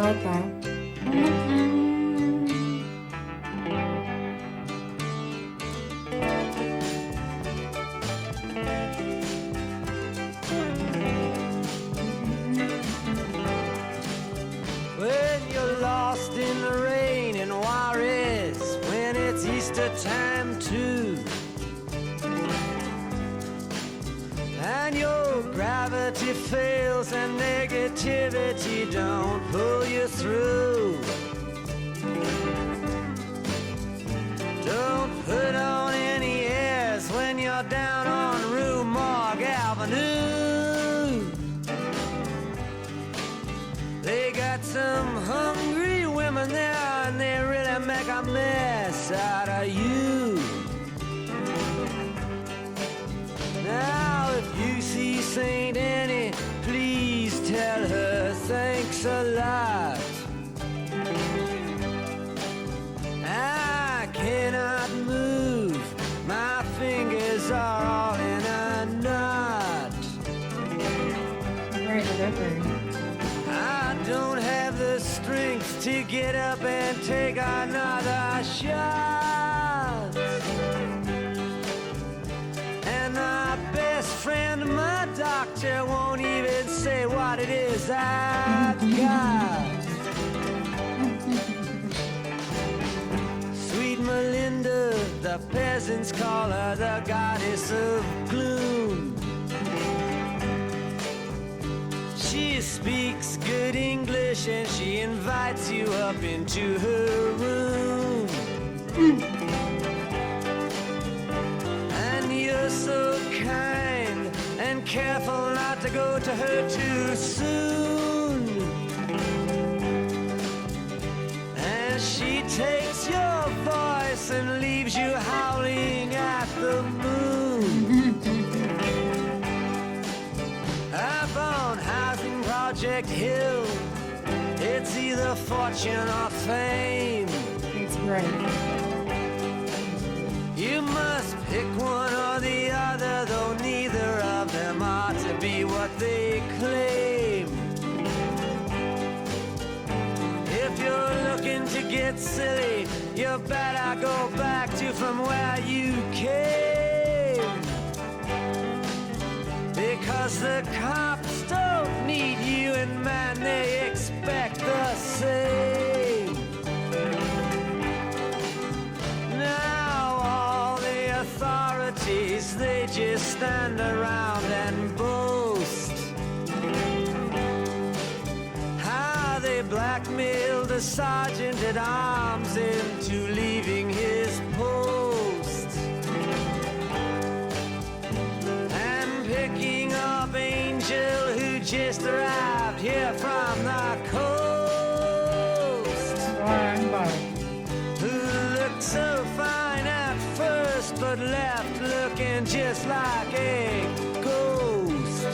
like that. When you're lost in the rain in Juarez, when it's Easter time too, and your gravity fails and negativity don't pull you through. Don't put on any airs when you're down on Rue Morgue Avenue. They got some hungry women there and they really make a mess out of you. Now if you see Saint Annie, please tell her thanks a lot. I cannot move, my fingers are all in a knot. Right, different. I don't have the strength to get up and take another shot. And my best friend, my doctor, won't even say what it is I've got. Sweet Melinda, the peasants call her the goddess of gloom. She speaks good English and she invites you up into her room. And you're so kind and careful not to go to her too soon. And she takes your voice and leaves you howling at the moon. Up on Housing Project Hill, it's either fortune or fame. It's great. You must pick one or the other, though neither of them ought to be what they claim. If you're looking to get silly, you better go back to from where you came. Because the cops don't need you, and man, they expect the same. Now all the authorities, they just stand around and boast how they blackmailed the sergeant at arms into leaving his post. And picking up Angel, who just arrived here from the coast, who looked so fine at first but left looking just like a ghost.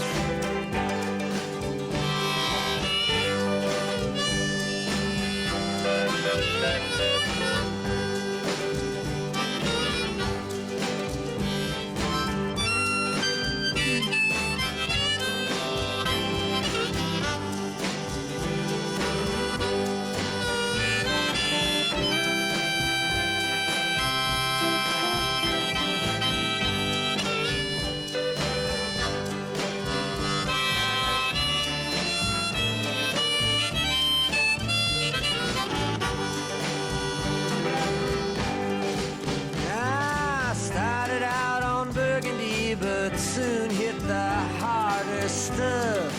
I started out on Burgundy, but soon hit the harder stuff.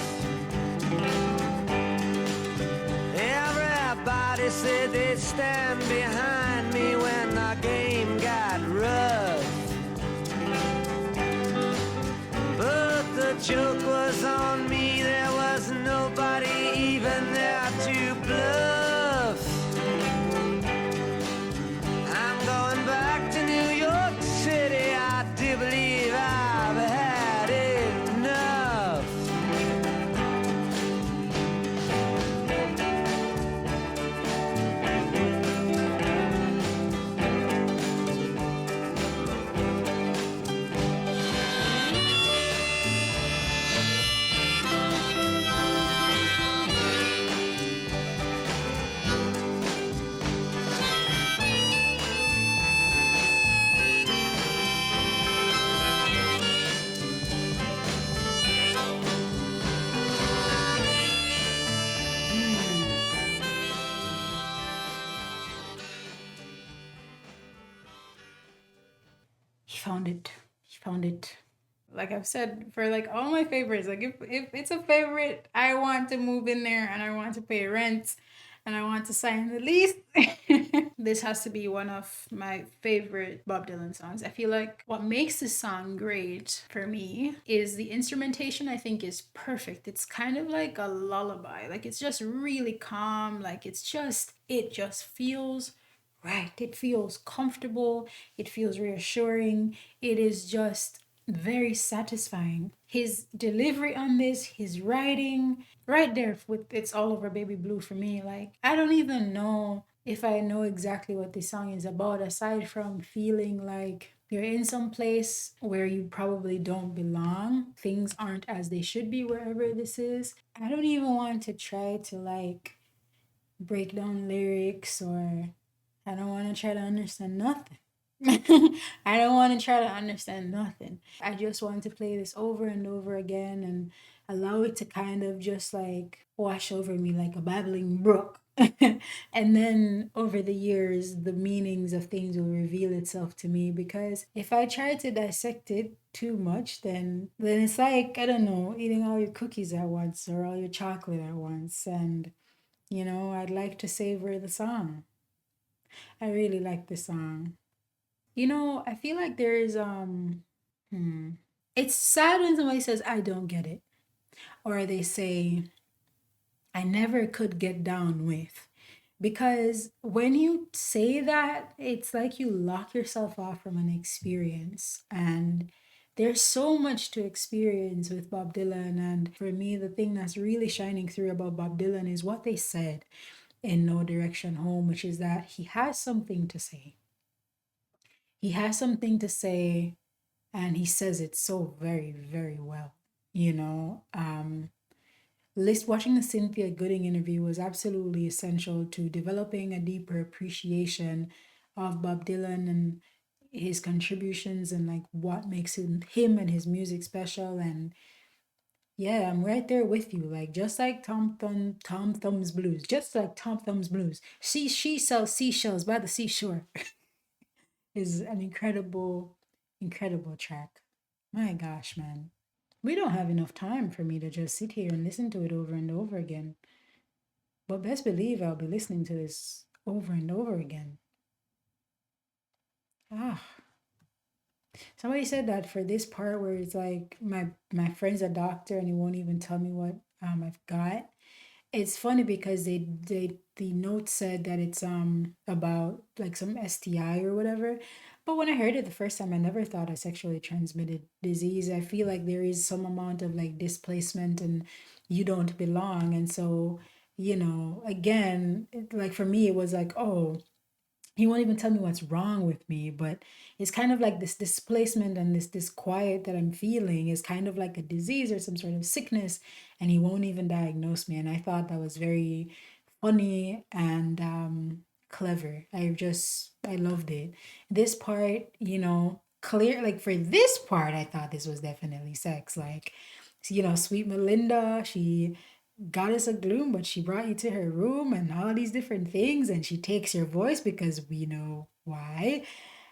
Everybody said they'd stand behind me when the game got rough. But the joke was on me, there was nobody even there to bluff. I'm going back to New York City, I do believe I've had enough. found it. He found it. Like I've said, for like all my favorites, like if it's a favorite, I want to move in there and I want to pay rent and I want to sign the lease. This has to be one of my favorite Bob Dylan songs. I feel like what makes this song great for me is the instrumentation. I think is perfect. It's kind of like a lullaby. Like it's just really calm. Like it just feels right. It feels comfortable. It feels reassuring. It is just very satisfying. His delivery on this, his writing, right there with It's All Over Baby Blue for me. Like, I don't even know if I know exactly what this song is about, aside from feeling like you're in some place where you probably don't belong. Things aren't as they should be wherever this is. I don't even want to try to like break down lyrics, or I don't want to try to understand nothing. I don't want to try to understand nothing. I just want to play this over and over again and allow it to kind of just like wash over me like a babbling brook. And then over the years, the meanings of things will reveal itself to me, because if I try to dissect it too much, then it's like, I don't know, eating all your cookies at once or all your chocolate at once. And I'd like to savor the song. I really like the song. I feel like there is hmm. It's sad when somebody says I don't get it, or they say I never could get down with. Because when you say that, it's like you lock yourself off from an experience. And there's so much to experience with Bob Dylan. And for me, the thing that's really shining through about Bob Dylan is what they said in No Direction Home, which is that he has something to say. He has something to say, and he says it so very, very well. You know, watching the Cynthia Gooding interview was absolutely essential to developing a deeper appreciation of Bob Dylan and his contributions and like what makes him and his music special. And yeah, I'm right there with you. Like just like Tom Thumb's Blues, just like Tom Thumb's Blues. She sells seashells by the seashore is an incredible, incredible track. My gosh, man. We don't have enough time for me to just sit here and listen to it over and over again. But best believe I'll be listening to this over and over again. Ah, somebody said that for this part where it's like my friend's a doctor and he won't even tell me what I've got. It's funny because the note said that it's about like some STI or whatever. But when I heard it the first time, I never thought a sexually transmitted disease. I feel like there is some amount of like displacement and you don't belong. And so, again, like for me, it was like, oh, he won't even tell me what's wrong with me, but it's kind of like this displacement and this disquiet that I'm feeling is kind of like a disease or some sort of sickness, and he won't even diagnose me. And I thought that was very funny and clever. I loved it. This part, clear, like for this part, I thought this was definitely sex. Like, sweet Melinda, she goddess of gloom, but she brought you to her room and all these different things, and she takes your voice because we know why.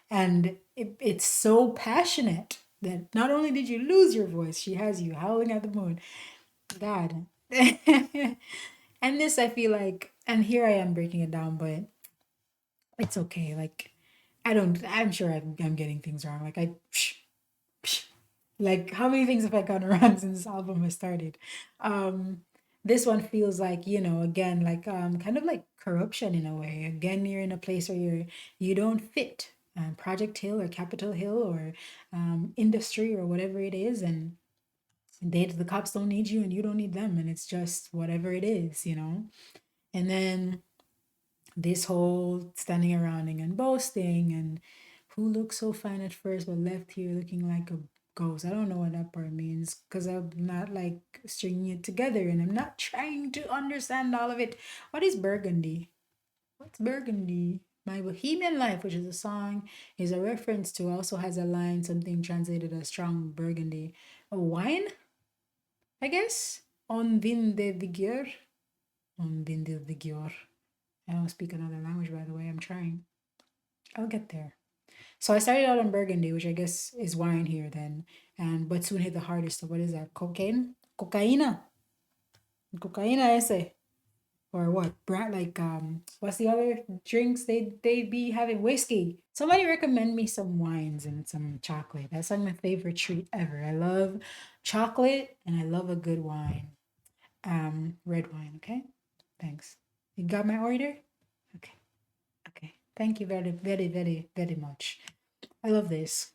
And it's so passionate that not only did you lose your voice, she has you howling at the moon. God. And this, I feel like, and here I am breaking it down, but it's okay. Like, I'm sure I'm getting things wrong. Like, like, how many things have I gotten wrong since this album has started? Um, this one feels like, again, like kind of like corruption in a way. Again, you're in a place where you don't fit. Project Hill or Capitol Hill or industry or whatever it is, and the cops don't need you and you don't need them, and it's just whatever it is. And then this whole standing around and boasting and who looks so fine at first but left here looking like a ghost. I don't know what that part means because I'm not like stringing it together and I'm not trying to understand all of it. What is Burgundy? What's Burgundy? My Bohemian Life, which is a song, is a reference to, also has a line, something translated as strong burgundy. A wine, I guess? On vin de vigueur. On vin de vigueur. I don't speak another language, by the way. I'm trying. I'll get there. So I started out on Burgundy, which I guess is wine here then, and but soon hit the hardest. So what is that? Cocaine? Cocaina. Cocaina ese. Or what? Brand like what's the other drinks they be having? Whiskey. Somebody recommend me some wines and some chocolate. That's like my favorite treat ever. I love chocolate and I love a good wine. Red wine, okay? Thanks. You got my order? Okay. Okay. Thank you very, very, very, very much. I love this.